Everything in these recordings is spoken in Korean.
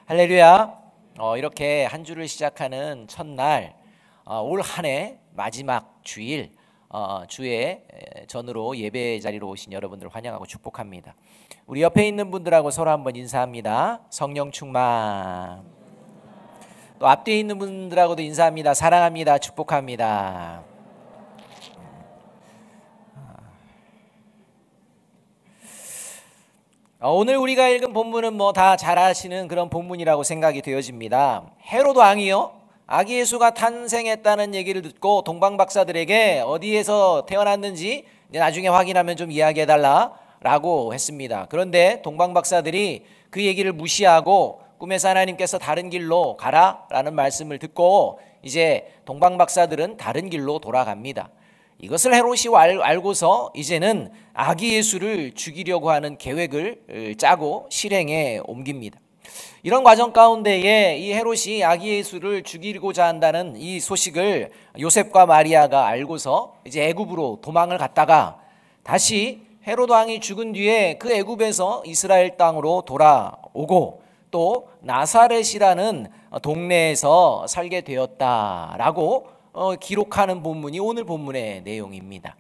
할렐루야. 이렇게 한 주를 시작하는 첫날, 올 한 해 마지막 주일, 주의 전으로 예배 자리로 오신 여러분들 환영하고 축복합니다. 우리 옆에 있는 분들하고 서로 한번 인사합니다. 성령 충만. 또 앞뒤에 있는 분들하고도 인사합니다. 사랑합니다. 축복합니다. 오늘 우리가 읽은 본문은 뭐 다 잘 아시는 그런 본문이라고 생각이 되어집니다. 헤로드 왕이요, 아기 예수가 탄생했다는 얘기를 듣고 동방 박사들에게 어디에서 태어났는지 이제 나중에 확인하면 좀 이야기해달라라고 했습니다. 그런데 동방 박사들이 그 얘기를 무시하고 꿈에서 하나님께서 다른 길로 가라라는 말씀을 듣고 이제 동방 박사들은 다른 길로 돌아갑니다. 이것을 헤롯이 알고서 이제는 아기 예수를 죽이려고 하는 계획을 짜고 실행에 옮깁니다. 이런 과정 가운데에 이 헤롯이 아기 예수를 죽이고자 한다는 이 소식을 요셉과 마리아가 알고서 이제 애굽으로 도망을 갔다가 다시 헤롯 왕이 죽은 뒤에 그 애굽에서 이스라엘 땅으로 돌아오고 또 나사렛이라는 동네에서 살게 되었다라고 기록하는 본문이 오늘 본문의 내용입니다.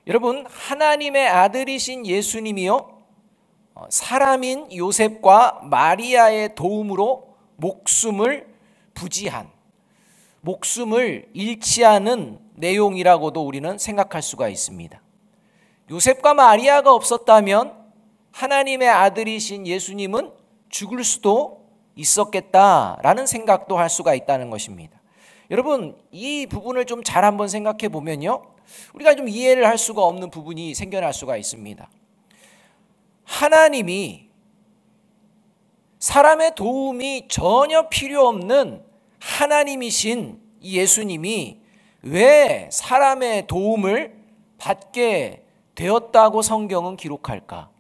여러분, 하나님의 아들이신 예수님이요, 사람인 요셉과 마리아의 도움으로 목숨을 부지한, 목숨을 잃지 않은 내용이라고도 우리는 생각할 수가 있습니다. 요셉과 마리아가 없었다면 하나님의 아들이신 예수님은 죽을 수도 있었겠다라는 생각도 할 수가 있다는 것입니다. 여러분, 이 부분을 좀 잘 한번 생각해 보면요, 우리가 좀 이해를 할 수가 없는 부분이 생겨날 수가 있습니다. 하나님이 사람의 도움이 전혀 필요 없는 하나님이신 이 예수님이 왜 사람의 도움을 받게 되었다고 성경은 기록할까?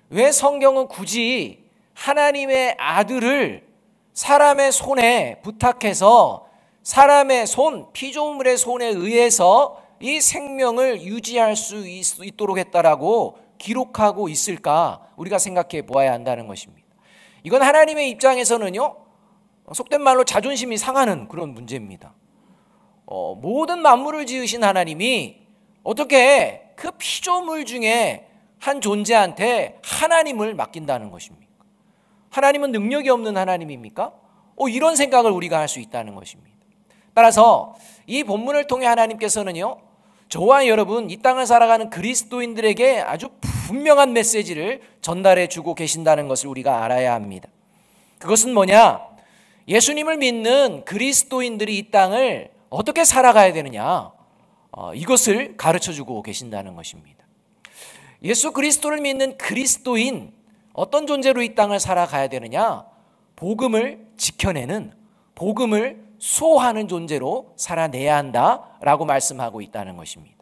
왜 성경은 굳이 하나님의 아들을 사람의 손에 부탁해서 사람의 손, 피조물의 손에 의해서 이 생명을 유지할 수 있도록 했다라고 기록하고 있을까? 우리가 생각해 보아야 한다는 것입니다. 이건 하나님의 입장에서는요, 속된 말로 자존심이 상하는 그런 문제입니다. 모든 만물을 지으신 하나님이 어떻게 그 피조물 중에 한 존재한테 하나님을 맡긴다는 것입니까? 하나님은 능력이 없는 하나님입니까? 이런 생각을 우리가 할 수 있다는 것입니다. 따라서 이 본문을 통해 하나님께서는요, 저와 여러분, 이 땅을 살아가는 그리스도인들에게 아주 분명한 메시지를 전달해 주고 계신다는 것을 우리가 알아야 합니다. 그것은 뭐냐? 예수님을 믿는 그리스도인들이 이 땅을 어떻게 살아가야 되느냐, 이것을 가르쳐 주고 계신다는 것입니다. 예수 그리스도를 믿는 그리스도인, 어떤 존재로 이 땅을 살아가야 되느냐? 복음을 지켜내는, 복음을 수호하는 존재로 살아내야 한다라고 말씀하고 있다는 것입니다.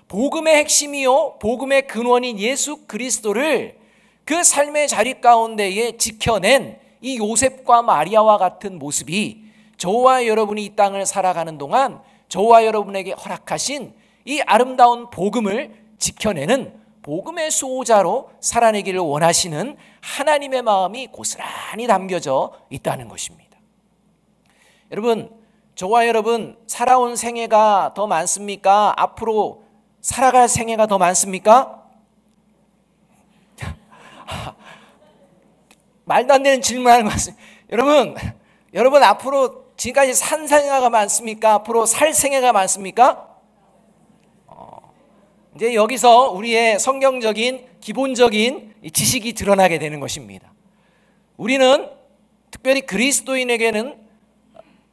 복음의 핵심이요, 복음의 근원인 예수 그리스도를 그 삶의 자리 가운데에 지켜낸 이 요셉과 마리아와 같은 모습이 저와 여러분이 이 땅을 살아가는 동안 저와 여러분에게 허락하신 이 아름다운 복음을 지켜내는 복음의 수호자로 살아내기를 원하시는 하나님의 마음이 고스란히 담겨져 있다는 것입니다. 여러분, 저와 여러분 살아온 생애가 더 많습니까? 앞으로 살아갈 생애가 더 많습니까? 말도 안 되는 질문하는 것 같습니다. 여러분 앞으로 지금까지 산 생애가 많습니까? 앞으로 살 생애가 많습니까? 이제 여기서 우리의 성경적인 기본적인 지식이 드러나게 되는 것입니다. 우리는 특별히 그리스도인에게는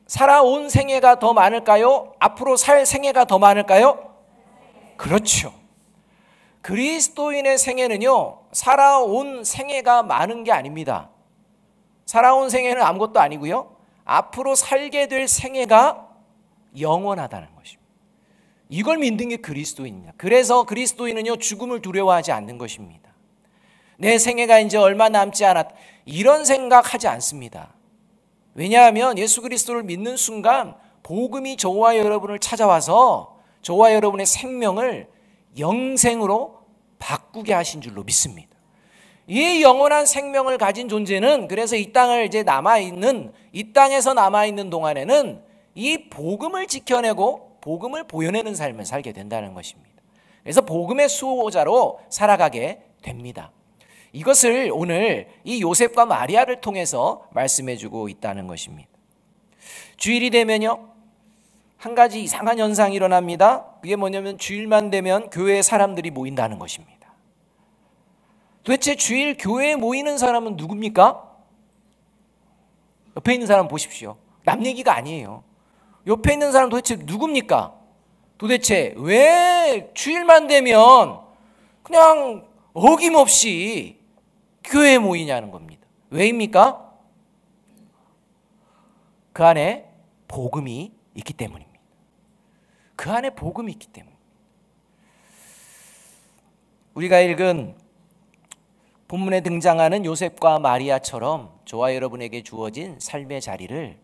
살아온 생애가 더 많을까요? 앞으로 살 생애가 더 많을까요? 그렇죠. 그리스도인의 생애는요, 살아온 생애가 많은 게 아닙니다. 살아온 생애는 아무것도 아니고요, 앞으로 살게 될 생애가 영원하다는 것입니다. 이걸 믿는 게 그리스도인입니다. 그래서 그리스도인은요, 죽음을 두려워하지 않는 것입니다. 내 생애가 이제 얼마 남지 않았다, 이런 생각하지 않습니다. 왜냐하면 예수 그리스도를 믿는 순간 복음이 저와 여러분을 찾아와서 저와 여러분의 생명을 영생으로 바꾸게 하신 줄로 믿습니다. 이 영원한 생명을 가진 존재는 그래서 이 땅을 이제 이 땅에서 남아있는 동안에는 이 복음을 지켜내고 복음을 보여내는 삶을 살게 된다는 것입니다. 그래서 복음의 수호자로 살아가게 됩니다. 이것을 오늘 이 요셉과 마리아를 통해서 말씀해 주고 있다는 것입니다. 주일이 되면요, 한 가지 이상한 현상이 일어납니다. 그게 뭐냐면 주일만 되면 교회에 사람들이 모인다는 것입니다. 도대체 주일 교회에 모이는 사람은 누굽니까? 옆에 있는 사람 보십시오. 남 얘기가 아니에요. 옆에 있는 사람 도대체 누굽니까? 도대체 왜 주일만 되면 그냥 어김없이 교회에 모이냐는 겁니다. 왜입니까? 그 안에 복음이 있기 때문입니다. 그 안에 복음이 있기 때문입니다. 우리가 읽은 본문에 등장하는 요셉과 마리아처럼 저와 여러분에게 주어진 삶의 자리를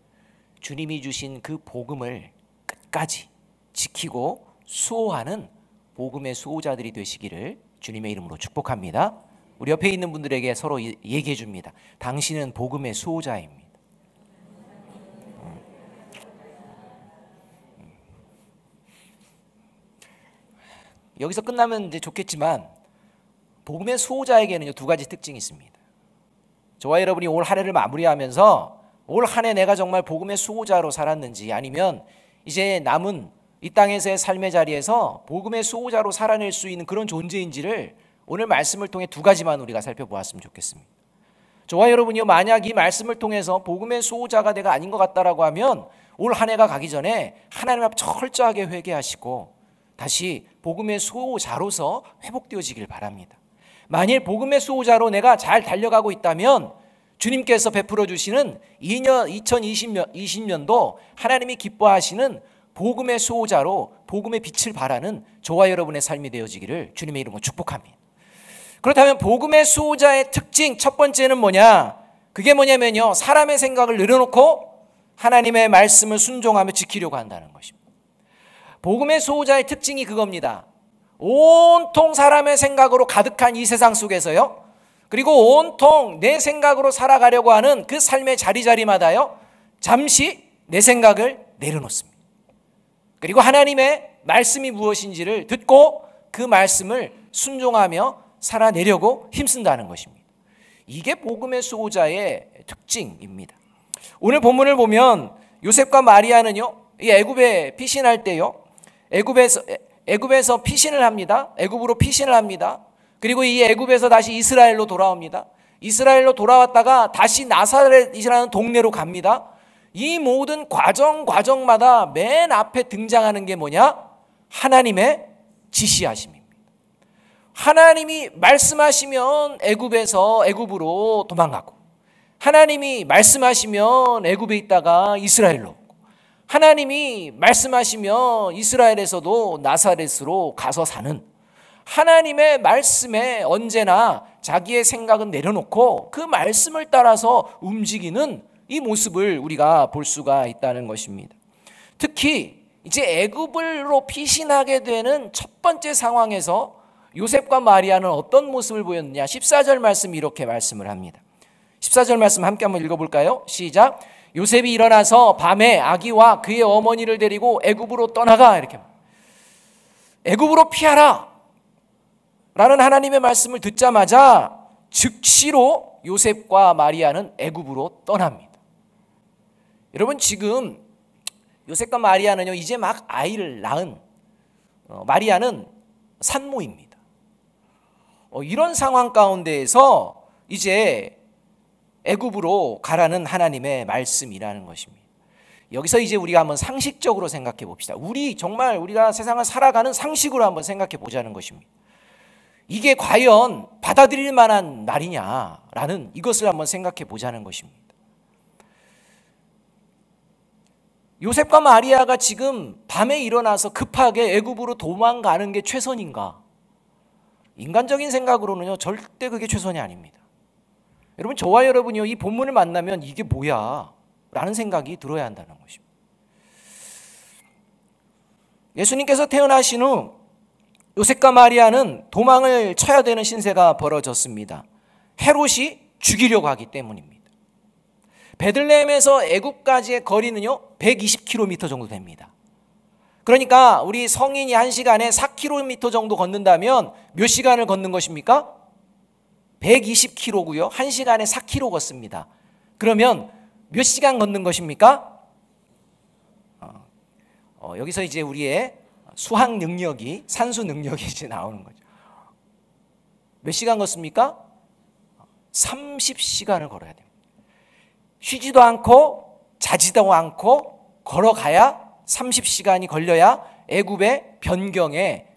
주님이 주신 그 복음을 끝까지 지키고 수호하는 복음의 수호자들이 되시기를 주님의 이름으로 축복합니다. 우리 옆에 있는 분들에게 서로 얘기해 줍니다. 당신은 복음의 수호자입니다. 여기서 끝나면 이제 좋겠지만 복음의 수호자에게는 두 가지 특징이 있습니다. 저와 여러분이 올 한 해를 마무리하면서 올 한 해 내가 정말 복음의 수호자로 살았는지, 아니면 이제 남은 이 땅에서의 삶의 자리에서 복음의 수호자로 살아낼 수 있는 그런 존재인지를 오늘 말씀을 통해 두 가지만 우리가 살펴보았으면 좋겠습니다. 저와 여러분이요, 만약 이 말씀을 통해서 복음의 수호자가 내가 아닌 것 같다라고 하면 올 한 해가 가기 전에 하나님 앞 철저하게 회개하시고 다시 복음의 수호자로서 회복되어지길 바랍니다. 만일 복음의 수호자로 내가 잘 달려가고 있다면 주님께서 베풀어 주시는 2020년도 하나님이 기뻐하시는 복음의 수호자로 복음의 빛을 발하는 저와 여러분의 삶이 되어지기를 주님의 이름으로 축복합니다. 그렇다면 복음의 수호자의 특징 첫 번째는 뭐냐? 그게 뭐냐면요, 사람의 생각을 내려놓고 하나님의 말씀을 순종하며 지키려고 한다는 것입니다. 복음의 수호자의 특징이 그겁니다. 온통 사람의 생각으로 가득한 이 세상 속에서요, 그리고 온통 내 생각으로 살아가려고 하는 그 삶의 자리자리마다요, 잠시 내 생각을 내려놓습니다. 그리고 하나님의 말씀이 무엇인지를 듣고 그 말씀을 순종하며 살아내려고 힘쓴다는 것입니다. 이게 복음의 수호자의 특징입니다. 오늘 본문을 보면 요셉과 마리아는요, 이 애굽에 피신할 때요, 애굽에서 피신을 합니다. 애굽으로 피신을 합니다. 그리고 이 애굽에서 다시 이스라엘로 돌아옵니다. 이스라엘로 돌아왔다가 다시 나사렛이라는 동네로 갑니다. 이 모든 과정마다 맨 앞에 등장하는 게 뭐냐? 하나님의 지시하심입니다. 하나님이 말씀하시면 애굽으로 도망가고, 하나님이 말씀하시면 애굽에 있다가 이스라엘로 오고, 하나님이 말씀하시면 이스라엘에서도 나사렛으로 가서 사는, 하나님의 말씀에 언제나 자기의 생각은 내려놓고 그 말씀을 따라서 움직이는 이 모습을 우리가 볼 수가 있다는 것입니다. 특히 이제 애굽으로 피신하게 되는 첫 번째 상황에서 요셉과 마리아는 어떤 모습을 보였느냐? 14절 말씀이 이렇게 말씀을 합니다. 14절 말씀 함께 한번 읽어볼까요? 시작. 요셉이 일어나서 밤에 아기와 그의 어머니를 데리고 애굽으로 떠나가, 이렇게 애굽으로 피하라 라는 하나님의 말씀을 듣자마자 즉시로 요셉과 마리아는 애굽으로 떠납니다. 여러분, 지금 요셉과 마리아는요, 이제 막 아이를 낳은 마리아는 산모입니다. 이런 상황 가운데에서 이제 애굽으로 가라는 하나님의 말씀이라는 것입니다. 여기서 이제 우리가 한번 상식적으로 생각해 봅시다. 우리가 세상을 살아가는 상식으로 한번 생각해 보자는 것입니다. 이게 과연 받아들일 만한 말이냐라는 이것을 한번 생각해 보자는 것입니다. 요셉과 마리아가 지금 밤에 일어나서 급하게 애굽으로 도망가는 게 최선인가? 인간적인 생각으로는요, 절대 그게 최선이 아닙니다. 여러분, 저와 여러분이요, 이 본문을 만나면 이게 뭐야? 라는 생각이 들어야 한다는 것입니다. 예수님께서 태어나신 후 요셉과 마리아는 도망을 쳐야 되는 신세가 벌어졌습니다. 헤롯이 죽이려고 하기 때문입니다. 베들레헴에서 애굽까지의 거리는요 120km 정도 됩니다. 그러니까 우리 성인이 1시간에 4km 정도 걷는다면 몇 시간을 걷는 것입니까? 120km고요. 1시간에 4km 걷습니다. 그러면 몇 시간 걷는 것입니까? 여기서 이제 우리의 수학 능력이, 산수 능력이 이제 나오는 거죠. 몇 시간 걷습니까? 30시간을 걸어야 됩니다. 쉬지도 않고 자지도 않고 걸어가야 30시간이 걸려야 애굽의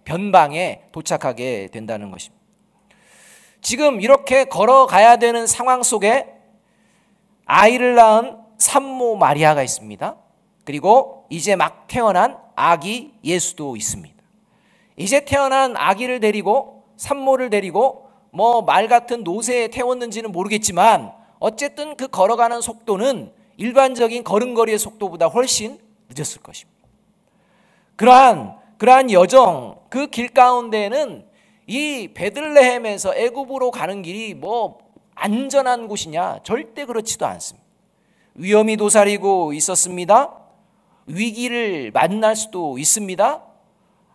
변방에 도착하게 된다는 것입니다. 지금 이렇게 걸어가야 되는 상황 속에 아이를 낳은 산모 마리아가 있습니다. 그리고 이제 막 태어난 아기 예수도 있습니다. 이제 태어난 아기를 데리고 산모를 데리고 뭐 말 같은 노새에 태웠는지는 모르겠지만 어쨌든 그 걸어가는 속도는 일반적인 걸음걸이의 속도보다 훨씬 늦었을 것입니다. 그러한 여정, 그 길 가운데는 이 베들레헴에서 애굽으로 가는 길이 뭐 안전한 곳이냐? 절대 그렇지도 않습니다. 위험이 도사리고 있었습니다. 위기를 만날 수도 있습니다.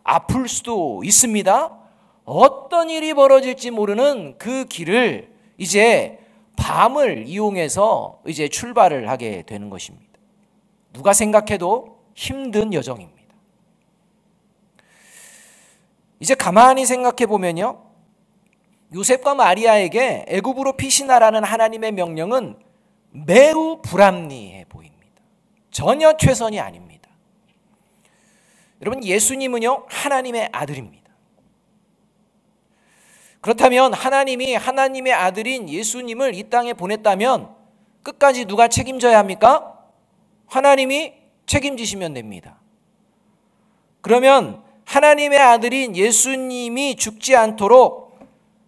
아플 수도 있습니다. 어떤 일이 벌어질지 모르는 그 길을 이제 밤을 이용해서 이제 출발을 하게 되는 것입니다. 누가 생각해도 힘든 여정입니다. 이제 가만히 생각해 보면요, 요셉과 마리아에게 애굽으로 피신하라는 하나님의 명령은 매우 불합리해 보입니다. 전혀 최선이 아닙니다. 여러분, 예수님은요 하나님의 아들입니다. 그렇다면 하나님이 하나님의 아들인 예수님을 이 땅에 보냈다면 끝까지 누가 책임져야 합니까? 하나님이 책임지시면 됩니다. 그러면 하나님의 아들인 예수님이 죽지 않도록,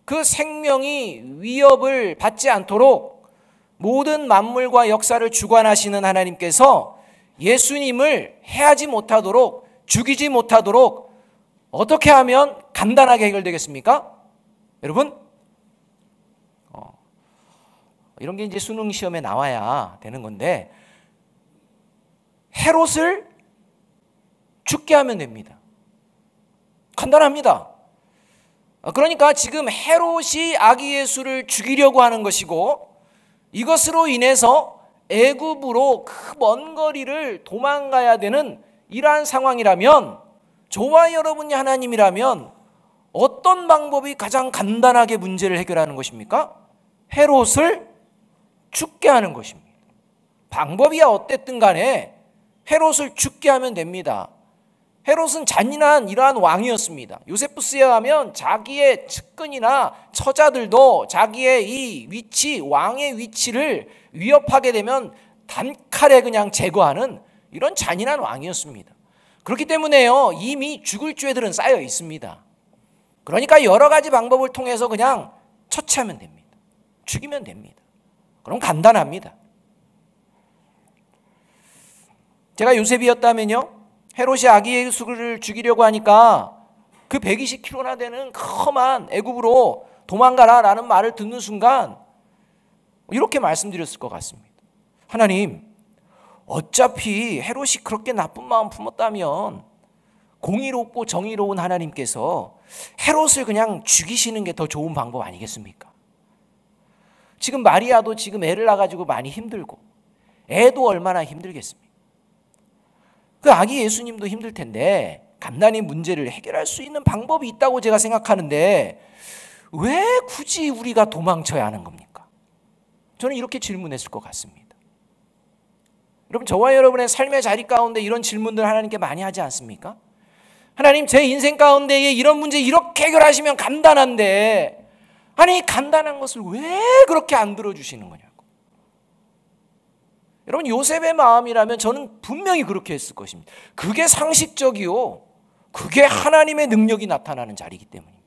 그 생명이 위협을 받지 않도록 모든 만물과 역사를 주관하시는 하나님께서 예수님을 해하지 못하도록, 죽이지 못하도록 어떻게 하면 간단하게 해결되겠습니까? 여러분, 이런 게 이제 수능 시험에 나와야 되는 건데, 헤롯을 죽게 하면 됩니다. 간단합니다. 그러니까 지금 헤롯이 아기 예수를 죽이려고 하는 것이고, 이것으로 인해서 애굽으로 그 먼 거리를 도망가야 되는 이러한 상황이라면, 저와 여러분이 하나님이라면 어떤 방법이 가장 간단하게 문제를 해결하는 것입니까? 헤롯을 죽게 하는 것입니다. 방법이야 어땠든 간에 헤롯을 죽게 하면 됩니다. 헤롯은 잔인한 이러한 왕이었습니다. 요세푸스에 하면 자기의 측근이나 처자들도 자기의 이 위치, 왕의 위치를 위협하게 되면 단칼에 그냥 제거하는 이런 잔인한 왕이었습니다. 그렇기 때문에요, 이미 죽을 죄들은 쌓여 있습니다. 그러니까 여러 가지 방법을 통해서 그냥 처치하면 됩니다. 죽이면 됩니다. 그럼 간단합니다. 제가 요셉이었다면요, 헤롯이 아기 예수를 죽이려고 하니까 그 120km나 되는 험한 애굽으로 도망가라라는 말을 듣는 순간 이렇게 말씀드렸을 것 같습니다. 하나님, 어차피 헤롯이 그렇게 나쁜 마음 품었다면 공의롭고 정의로운 하나님께서 헤롯을 그냥 죽이시는 게 더 좋은 방법 아니겠습니까? 지금 마리아도 지금 애를 낳아가지고 많이 힘들고, 애도 얼마나 힘들겠습니까? 그 아기 예수님도 힘들 텐데 간단히 문제를 해결할 수 있는 방법이 있다고 제가 생각하는데 왜 굳이 우리가 도망쳐야 하는 겁니까? 저는 이렇게 질문했을 것 같습니다. 여러분, 저와 여러분의 삶의 자리 가운데 이런 질문들 하나님께 많이 하지 않습니까? 하나님, 제 인생 가운데에 이런 문제 이렇게 해결하시면 간단한데, 아니 간단한 것을 왜 그렇게 안 들어주시는 거냐고. 여러분, 요셉의 마음이라면 저는 분명히 그렇게 했을 것입니다. 그게 상식적이요, 그게 하나님의 능력이 나타나는 자리이기 때문입니다.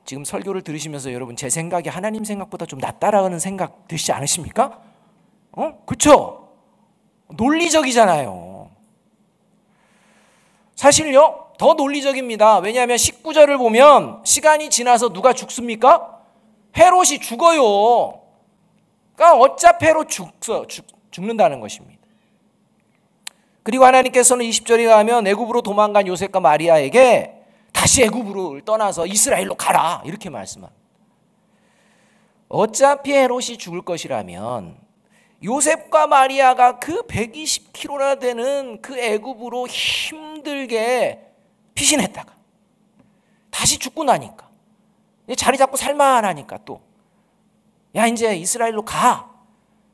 지금 설교를 들으시면서 여러분, 제 생각이 하나님 생각보다 좀 낫다라는 생각 드시지 않으십니까? 그렇죠? 논리적이잖아요. 사실요, 더 논리적입니다. 왜냐하면 19절을 보면 시간이 지나서 누가 죽습니까? 헤롯이 죽어요. 그러니까 어차피 헤롯 죽는다는 것입니다. 그리고 하나님께서는 20절에 가면 애굽으로 도망간 요셉과 마리아에게 다시 애굽으로 떠나서 이스라엘로 가라 이렇게 말씀합니다. 어차피 헤롯이 죽을 것이라면 요셉과 마리아가 그 120km나 되는 그 애굽으로 힘들게 피신했다가 다시 죽고 나니까 자리 잡고 살만하니까 또 야 이제 이스라엘로 가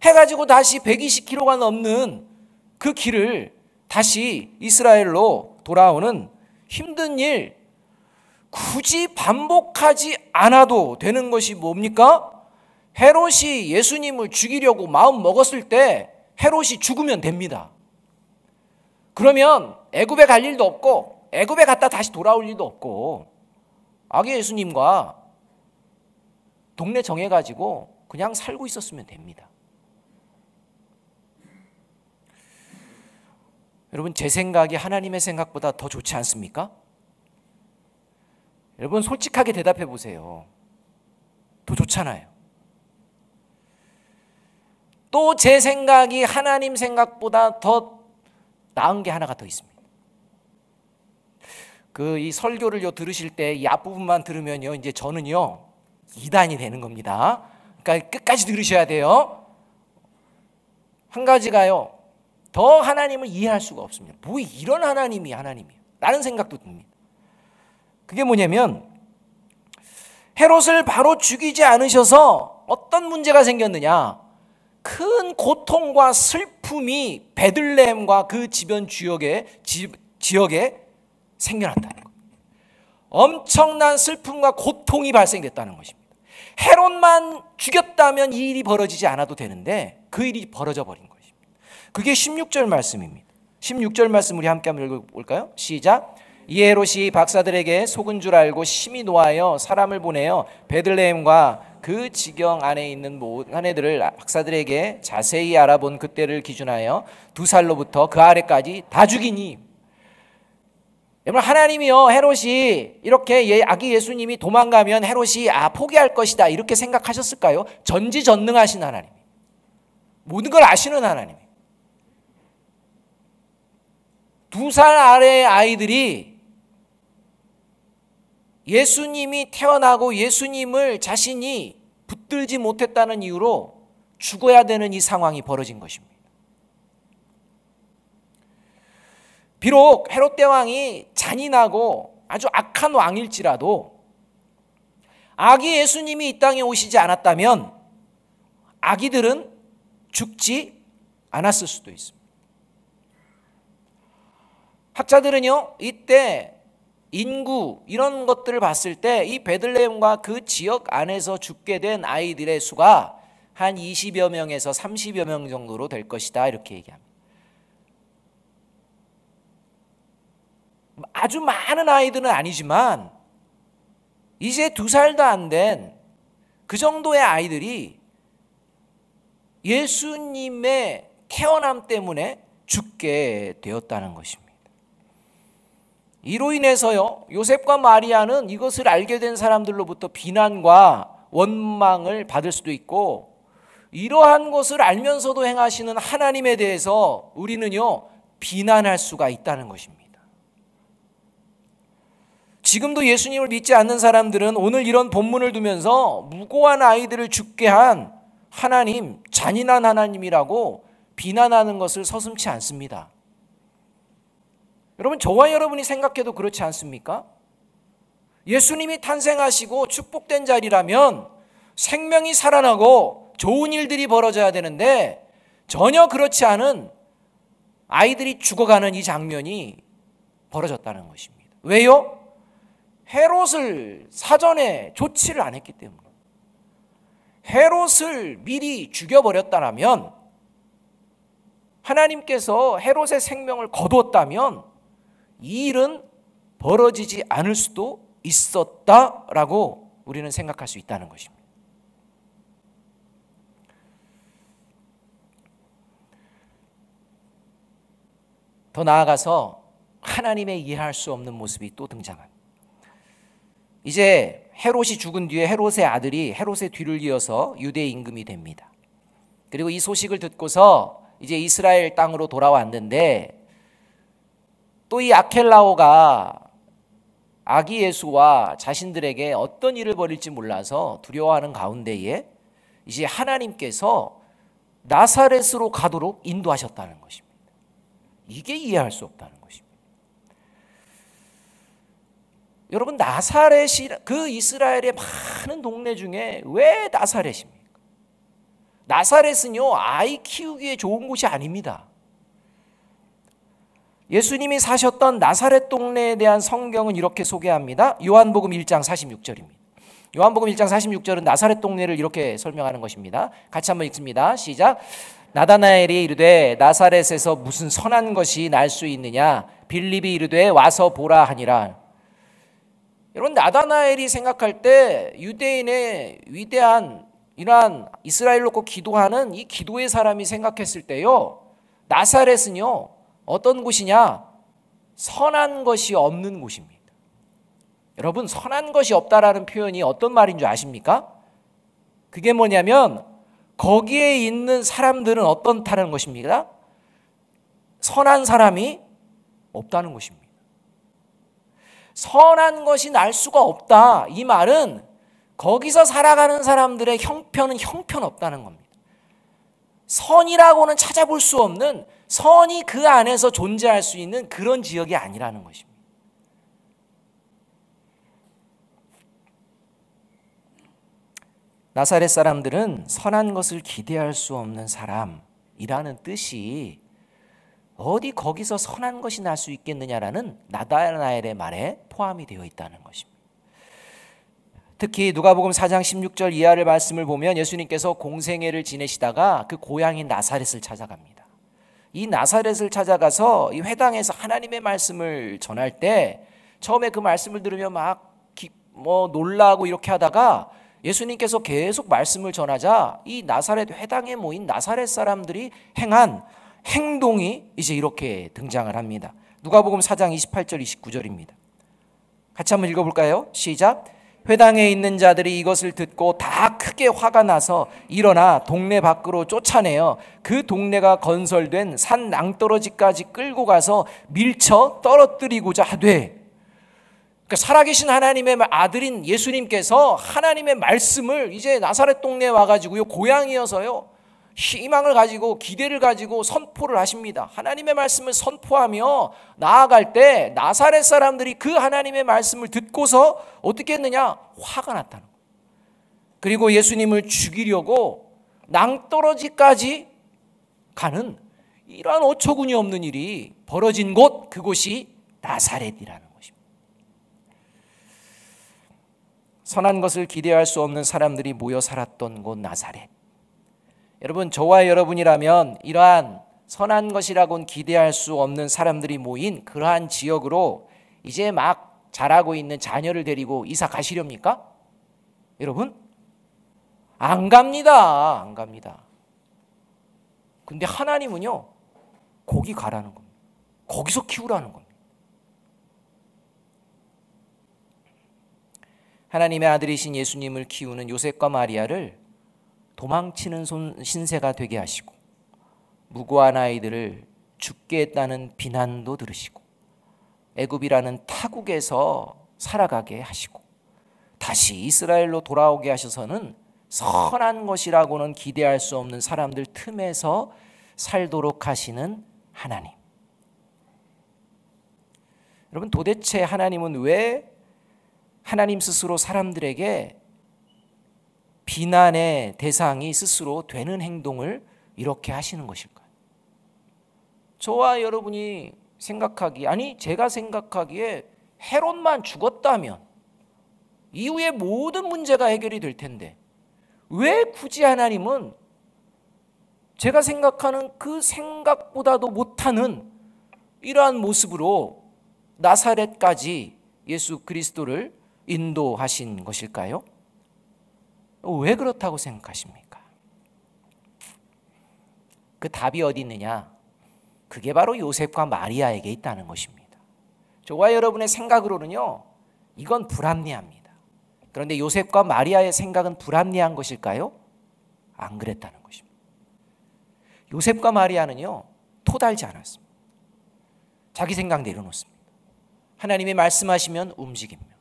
해가지고 다시 120km가 넘는 그 길을 다시 이스라엘로 돌아오는 힘든 일 굳이 반복하지 않아도 되는 것이 뭡니까? 헤롯이 예수님을 죽이려고 마음 먹었을 때 헤롯이 죽으면 됩니다. 그러면 애굽에 갈 일도 없고 애굽에 갔다 다시 돌아올 일도 없고 아기 예수님과 동네 정해가지고 그냥 살고 있었으면 됩니다. 여러분 제 생각이 하나님의 생각보다 더 좋지 않습니까? 여러분 솔직하게 대답해 보세요. 더 좋잖아요. 또 제 생각이 하나님 생각보다 더 나은 게 하나가 더 있습니다. 이 설교를 들으실 때 이 앞부분만 들으면요, 이제 저는요 이단이 되는 겁니다. 그러니까 끝까지 들으셔야 돼요. 한 가지가요, 더 하나님을 이해할 수가 없습니다. 뭐 이런 하나님이 하나님이에요? 라는 생각도 듭니다. 그게 뭐냐면 헤롯을 바로 죽이지 않으셔서 어떤 문제가 생겼느냐? 큰 고통과 슬픔이 베들레헴과 그 주변 지역에 생겨났다는 것. 엄청난 슬픔과 고통이 발생됐다는 것입니다. 헤롯만 죽였다면 이 일이 벌어지지 않아도 되는데 그 일이 벌어져 버린 것입니다. 그게 16절 말씀입니다. 16절 말씀 우리 함께 한번 읽어볼까요? 시작. 이 헤롯이 박사들에게 속은 줄 알고 심히 노하여 사람을 보내어 베들레헴과 그 지경 안에 있는 모든 아내들을 박사들에게 자세히 알아본 그때를 기준하여 2살로부터 그 아래까지 다 죽이니. 여러분 하나님이요 헤롯이 이렇게 아기 예수님이 도망가면 헤롯이 포기할 것이다 이렇게 생각하셨을까요? 전지전능하신 하나님, 모든 걸 아시는 하나님. 2살 아래의 아이들이 예수님이 태어나고 예수님을 자신이 붙들지 못했다는 이유로 죽어야 되는 이 상황이 벌어진 것입니다. 비록 헤롯 대왕이 잔인하고 아주 악한 왕일지라도 아기 예수님이 이 땅에 오시지 않았다면 아기들은 죽지 않았을 수도 있습니다. 학자들은요 이때 인구 이런 것들을 봤을 때 이 베들레헴과 그 지역 안에서 죽게 된 아이들의 수가 한 20여 명에서 30여 명 정도로 될 것이다 이렇게 얘기합니다. 아주 많은 아이들은 아니지만 이제 2살도 안 된 그 정도의 아이들이 예수님의 태어남 때문에 죽게 되었다는 것입니다. 이로 인해서요 요셉과 마리아는 이것을 알게 된 사람들로부터 비난과 원망을 받을 수도 있고, 이러한 것을 알면서도 행하시는 하나님에 대해서 우리는요 비난할 수가 있다는 것입니다. 지금도 예수님을 믿지 않는 사람들은 오늘 이런 본문을 두면서 무고한 아이들을 죽게 한 하나님, 잔인한 하나님이라고 비난하는 것을 서슴지 않습니다. 여러분 저와 여러분이 생각해도 그렇지 않습니까? 예수님이 탄생하시고 축복된 자리라면 생명이 살아나고 좋은 일들이 벌어져야 되는데 전혀 그렇지 않은 아이들이 죽어가는 이 장면이 벌어졌다는 것입니다. 왜요? 헤롯을 사전에 조치를 안 했기 때문에. 헤롯을 미리 죽여버렸다면, 하나님께서 헤롯의 생명을 거두었다면 이 일은 벌어지지 않을 수도 있었다라고 우리는 생각할 수 있다는 것입니다. 더 나아가서 하나님의 이해할 수 없는 모습이 또 등장합니다. 이제 헤롯이 죽은 뒤에 헤롯의 아들이 헤롯의 뒤를 이어서 유대 임금이 됩니다. 그리고 이 소식을 듣고서 이제 이스라엘 땅으로 돌아왔는데, 또 이 아켈라오가 아기 예수와 자신들에게 어떤 일을 벌일지 몰라서 두려워하는 가운데에 이제 하나님께서 나사렛으로 가도록 인도하셨다는 것입니다. 이게 이해할 수 없다는 것입니다. 여러분, 나사렛이 그 이스라엘의 많은 동네 중에 왜 나사렛입니까? 나사렛은요, 아이 키우기에 좋은 곳이 아닙니다. 예수님이 사셨던 나사렛 동네에 대한 성경은 이렇게 소개합니다. 요한복음 1장 46절입니다. 요한복음 1장 46절은 나사렛 동네를 이렇게 설명하는 것입니다. 같이 한번 읽습니다. 시작. 나다나엘이 이르되 나사렛에서 무슨 선한 것이 날 수 있느냐? 빌립이 이르되 와서 보라 하니라. 여러분, 나다나엘이 생각할 때 유대인의 위대한 이러한 이스라엘 놓고 기도하는 이 기도의 사람이 생각했을 때요, 나사렛은요 어떤 곳이냐? 선한 것이 없는 곳입니다. 여러분, 선한 것이 없다라는 표현이 어떤 말인 줄 아십니까? 그게 뭐냐면 거기에 있는 사람들은 어떻다는 것입니다. 선한 사람이 없다는 것입니다. 선한 것이 날 수가 없다, 이 말은 거기서 살아가는 사람들의 형편은 형편없다는 겁니다. 선이라고는 찾아볼 수 없는, 선이 그 안에서 존재할 수 있는 그런 지역이 아니라는 것입니다. 나사렛 사람들은 선한 것을 기대할 수 없는 사람이라는 뜻이 어디 거기서 선한 것이 날 수 있겠느냐라는 나다나엘의 말에 포함이 되어 있다는 것입니다. 특히 누가복음 4장 16절 이하를 말씀을 보면 예수님께서 공생애를 지내시다가 그 고향인 나사렛을 찾아갑니다. 이 나사렛을 찾아가서 이 회당에서 하나님의 말씀을 전할 때 처음에 그 말씀을 들으면 막 놀라고 이렇게 하다가 예수님께서 계속 말씀을 전하자 이 나사렛 회당에 모인 나사렛 사람들이 행한 행동이 이제 이렇게 등장을 합니다. 누가복음 4장 28절 29절입니다. 같이 한번 읽어볼까요? 시작. 회당에 있는 자들이 이것을 듣고 다 크게 화가 나서 일어나 동네 밖으로 쫓아내어 그 동네가 건설된 산 낭떠러지까지 끌고 가서 밀쳐 떨어뜨리고자 하되, 그러니까 살아계신 하나님의 아들인 예수님께서 하나님의 말씀을 이제 나사렛 동네에 와가지고요, 고향이어서요 희망을 가지고 기대를 가지고 선포를 하십니다. 하나님의 말씀을 선포하며 나아갈 때 나사렛 사람들이 그 하나님의 말씀을 듣고서 어떻게 했느냐? 화가 났다는 거예요. 그리고 예수님을 죽이려고 낭떠러지까지 가는 이러한 어처구니 없는 일이 벌어진 곳, 그곳이 나사렛이라는 것입니다. 선한 것을 기대할 수 없는 사람들이 모여 살았던 곳 나사렛. 여러분, 저와 여러분이라면 이러한 선한 것이라고는 기대할 수 없는 사람들이 모인 그러한 지역으로 이제 막 자라고 있는 자녀를 데리고 이사 가시렵니까? 여러분, 안 갑니다. 안 갑니다. 근데 하나님은요, 거기 가라는 겁니다. 거기서 키우라는 겁니다. 하나님의 아들이신 예수님을 키우는 요셉과 마리아를 도망치는 신세가 되게 하시고 무고한 아이들을 죽게 했다는 비난도 들으시고 애굽이라는 타국에서 살아가게 하시고 다시 이스라엘로 돌아오게 하셔서는 선한 것이라고는 기대할 수 없는 사람들 틈에서 살도록 하시는 하나님. 여러분, 도대체 하나님은 왜 하나님 스스로 사람들에게 비난의 대상이 스스로 되는 행동을 이렇게 하시는 것일까요? 저와 여러분이 생각하기에, 아니 제가 생각하기에 헤롯만 죽었다면 이후에 모든 문제가 해결이 될 텐데 왜 굳이 하나님은 제가 생각하는 그 생각보다도 못하는 이러한 모습으로 나사렛까지 예수 그리스도를 인도하신 것일까요? 왜 그렇다고 생각하십니까? 그 답이 어디 있느냐? 그게 바로 요셉과 마리아에게 있다는 것입니다. 저와 여러분의 생각으로는요, 이건 불합리합니다. 그런데 요셉과 마리아의 생각은 불합리한 것일까요? 안 그랬다는 것입니다. 요셉과 마리아는요, 토달지 않았습니다. 자기 생각 내려놓습니다. 하나님이 말씀하시면 움직입니다.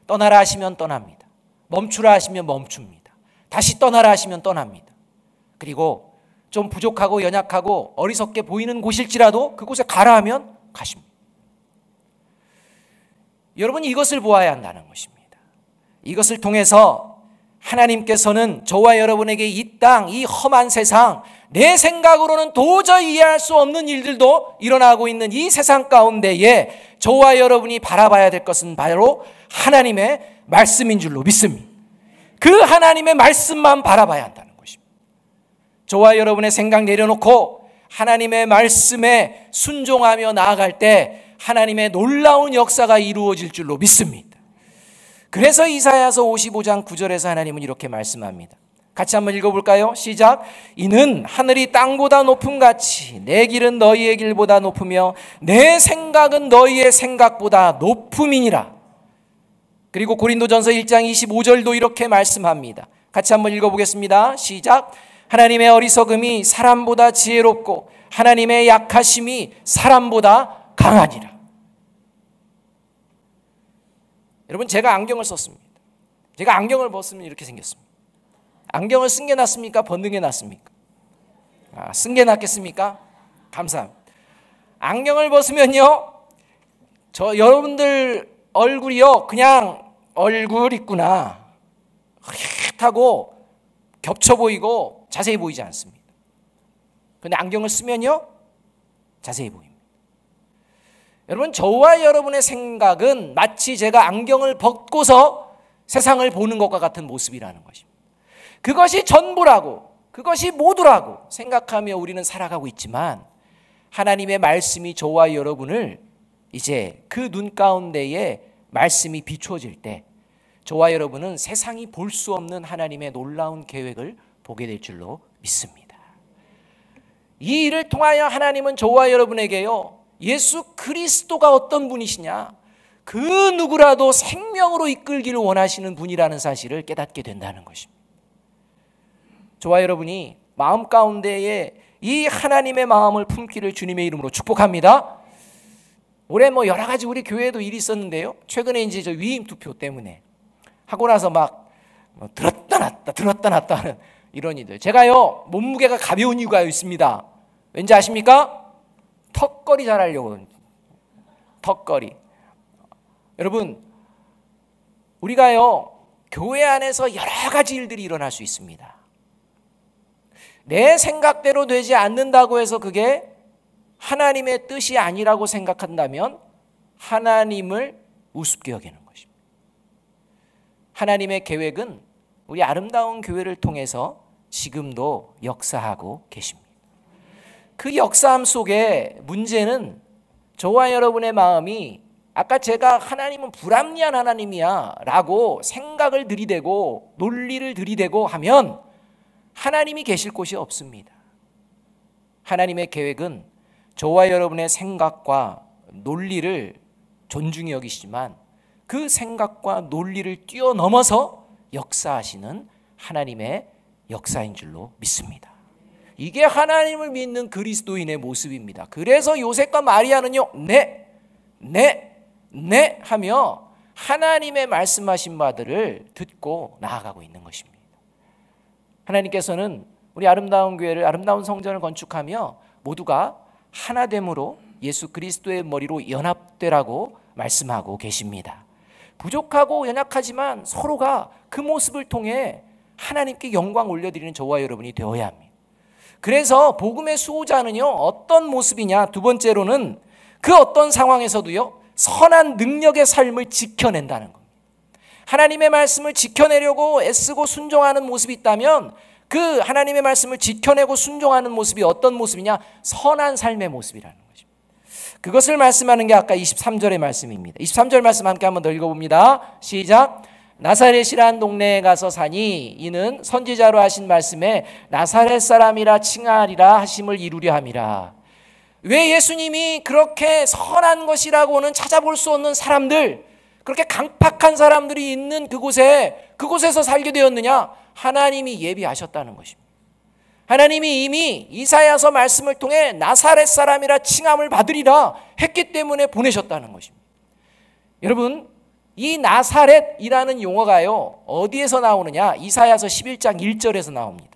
떠나라 하시면 떠납니다. 멈추라 하시면 멈춥니다. 다시 떠나라 하시면 떠납니다. 그리고 좀 부족하고 연약하고 어리석게 보이는 곳일지라도 그곳에 가라 하면 가십니다. 여러분, 이것을 보아야 한다는 것입니다. 이것을 통해서 하나님께서는 저와 여러분에게 이 땅, 이 험한 세상, 내 생각으로는 도저히 이해할 수 없는 일들도 일어나고 있는 이 세상 가운데에 저와 여러분이 바라봐야 될 것은 바로 하나님의 말씀인 줄로 믿습니다. 그 하나님의 말씀만 바라봐야 한다는 것입니다. 저와 여러분의 생각 내려놓고 하나님의 말씀에 순종하며 나아갈 때 하나님의 놀라운 역사가 이루어질 줄로 믿습니다. 그래서 이사야서 55장 9절에서 하나님은 이렇게 말씀합니다. 같이 한번 읽어볼까요? 시작. 이는 하늘이 땅보다 높음 같이 내 길은 너희의 길보다 높으며 내 생각은 너희의 생각보다 높음이니라. 그리고 고린도전서 1장 25절도 이렇게 말씀합니다. 같이 한번 읽어보겠습니다. 시작. 하나님의 어리석음이 사람보다 지혜롭고 하나님의 약하심이 사람보다 강하니라. 여러분, 제가 안경을 썼습니다. 제가 안경을 벗으면 이렇게 생겼습니다. 안경을 쓴 게 낫습니까? 벗는 게 낫습니까? 쓴 게 낫겠습니까? 감사합니다. 안경을 벗으면요, 여러분들 얼굴이요, 그냥 얼굴 있구나, 흐릿하고 겹쳐 보이고 자세히 보이지 않습니다. 그런데 안경을 쓰면요, 자세히 보입니다. 여러분, 저와 여러분의 생각은 마치 제가 안경을 벗고서 세상을 보는 것과 같은 모습이라는 것입니다. 그것이 전부라고, 그것이 모두라고 생각하며 우리는 살아가고 있지만 하나님의 말씀이 저와 여러분을 이제 그 눈 가운데에 말씀이 비추어질 때 저와 여러분은 세상이 볼 수 없는 하나님의 놀라운 계획을 보게 될 줄로 믿습니다. 이 일을 통하여 하나님은 저와 여러분에게요, 예수 그리스도가 어떤 분이시냐, 그 누구라도 생명으로 이끌기를 원하시는 분이라는 사실을 깨닫게 된다는 것입니다. 저와 여러분이 마음 가운데에 이 하나님의 마음을 품기를 주님의 이름으로 축복합니다. 올해 여러 가지 우리 교회에도 일이 있었는데요, 최근에 이제 저 위임 투표 때문에 하고 나서 막 들었다 놨다 하는 이런 일들. 제가요, 몸무게가 가벼운 이유가 있습니다. 왠지 아십니까? 턱걸이 잘하려고. 턱걸이. 여러분, 우리가요, 교회 안에서 여러 가지 일들이 일어날 수 있습니다. 내 생각대로 되지 않는다고 해서 그게 하나님의 뜻이 아니라고 생각한다면 하나님을 우습게 여기는 것입니다. 하나님의 계획은 우리 아름다운 교회를 통해서 지금도 역사하고 계십니다. 그 역사함 속에 문제는 저와 여러분의 마음이 아까 제가 하나님은 불합리한 하나님이야 라고 생각을 들이대고 논리를 들이대고 하면 하나님이 계실 곳이 없습니다. 하나님의 계획은 저와 여러분의 생각과 논리를 존중히 여기시지만 그 생각과 논리를 뛰어넘어서 역사하시는 하나님의 역사인 줄로 믿습니다. 이게 하나님을 믿는 그리스도인의 모습입니다. 그래서 요셉과 마리아는요, 네 하며 하나님의 말씀하신 바들을 듣고 나아가고 있는 것입니다. 하나님께서는 우리 아름다운 교회를, 아름다운 성전을 건축하며 모두가 하나됨으로 예수 그리스도의 머리로 연합되라고 말씀하고 계십니다. 부족하고 연약하지만 서로가 그 모습을 통해 하나님께 영광 올려드리는 저와 여러분이 되어야 합니다. 그래서 복음의 수호자는요, 어떤 모습이냐? 두 번째로는 그 어떤 상황에서도요, 선한 능력의 삶을 지켜낸다는 겁니다. 하나님의 말씀을 지켜내려고 애쓰고 순종하는 모습이 있다면 그 하나님의 말씀을 지켜내고 순종하는 모습이 어떤 모습이냐? 선한 삶의 모습이라는 것입니다. 그것을 말씀하는 게 아까 23절의 말씀입니다. 23절 말씀 함께 한번 더 읽어봅니다. 시작. 나사렛이란 동네에 가서 사니 이는 선지자로 하신 말씀에 나사렛 사람이라 칭하리라 하심을 이루려 함이라. 왜 예수님이 그렇게 선한 것이라고는 찾아볼 수 없는 사람들, 그렇게 강팍한 사람들이 있는 그곳에서 살게 되었느냐? 하나님이 예비하셨다는 것입니다. 하나님이 이미 이사야서 말씀을 통해 나사렛 사람이라 칭함을 받으리라 했기 때문에 보내셨다는 것입니다. 여러분, 이 나사렛이라는 용어가요, 어디에서 나오느냐? 이사야서 11장 1절에서 나옵니다.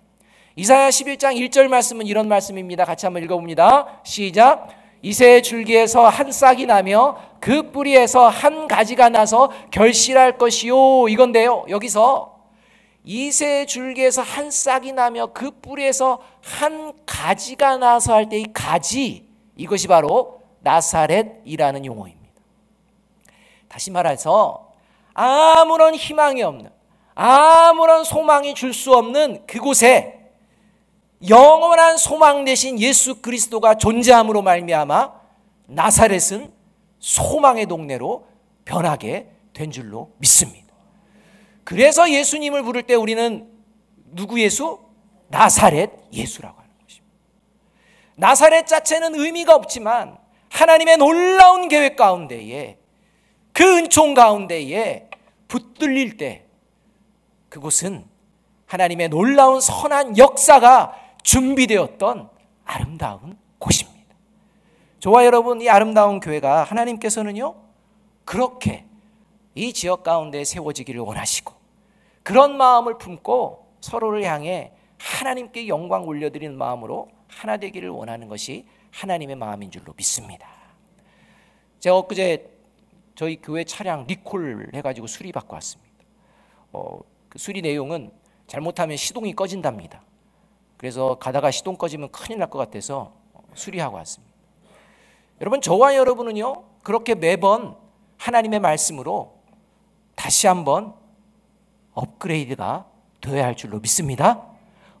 이사야 11장 1절 말씀은 이런 말씀입니다. 같이 한번 읽어봅니다. 시작. 이새의 줄기에서 한 싹이 나며 그 뿌리에서 한 가지가 나서 결실할 것이요. 이건데요, 여기서 이새의 줄기에서 한 싹이 나며 그 뿌리에서 한 가지가 나서 할 때 이 가지, 이것이 바로 나사렛이라는 용어입니다. 다시 말해서 아무런 희망이 없는, 아무런 소망이 줄 수 없는 그곳에 영원한 소망 대신 예수 그리스도가 존재함으로 말미암아 나사렛은 소망의 동네로 변하게 된 줄로 믿습니다. 그래서 예수님을 부를 때 우리는 누구 예수? 나사렛 예수라고 하는 것입니다. 나사렛 자체는 의미가 없지만 하나님의 놀라운 계획 가운데에, 그 은총 가운데에 붙들릴 때 그곳은 하나님의 놀라운 선한 역사가 준비되었던 아름다운 곳입니다. 저와 여러분, 이 아름다운 교회가 하나님께서는요, 그렇게 이 지역 가운데 세워지기를 원하시고, 그런 마음을 품고 서로를 향해 하나님께 영광 올려드리는 마음으로 하나 되기를 원하는 것이 하나님의 마음인 줄로 믿습니다. 제가 엊그제 저희 교회 차량 리콜 해가지고 수리받고 왔습니다. 그 수리 내용은 잘못하면 시동이 꺼진답니다. 그래서 가다가 시동 꺼지면 큰일 날 것 같아서 수리하고 왔습니다. 여러분, 저와 여러분은요, 그렇게 매번 하나님의 말씀으로 다시 한번 업그레이드가 되어야 할 줄로 믿습니다.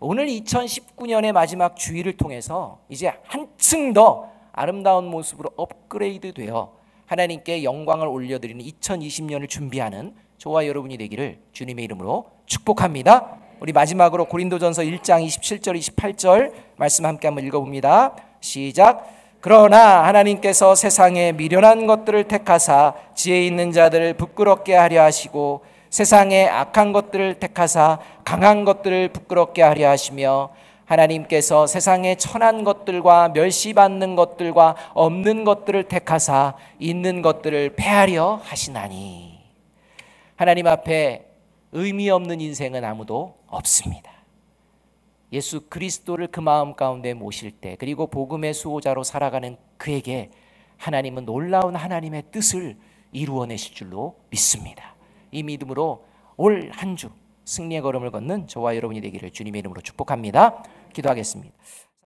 오늘 2019년의 마지막 주일을 통해서 이제 한층 더 아름다운 모습으로 업그레이드 되어 하나님께 영광을 올려드리는 2020년을 준비하는 저와 여러분이 되기를 주님의 이름으로 축복합니다. 우리 마지막으로 고린도전서 1장 27절 28절 말씀 함께 한번 읽어봅니다. 시작. 그러나 하나님께서 세상에 미련한 것들을 택하사 지혜 있는 자들을 부끄럽게 하려 하시고 세상에 악한 것들을 택하사 강한 것들을 부끄럽게 하려 하시며 하나님께서 세상에 천한 것들과 멸시받는 것들과 없는 것들을 택하사 있는 것들을 패하려 하시나니. 하나님 앞에 의미 없는 인생은 아무도 없습니다. 예수 그리스도를 그 마음 가운데 모실 때, 그리고 복음의 수호자로 살아가는 그에게 하나님은 놀라운 하나님의 뜻을 이루어내실 줄로 믿습니다. 이 믿음으로 올 한 주 승리의 걸음을 걷는 저와 여러분이 되기를 주님의 이름으로 축복합니다. 기도하겠습니다.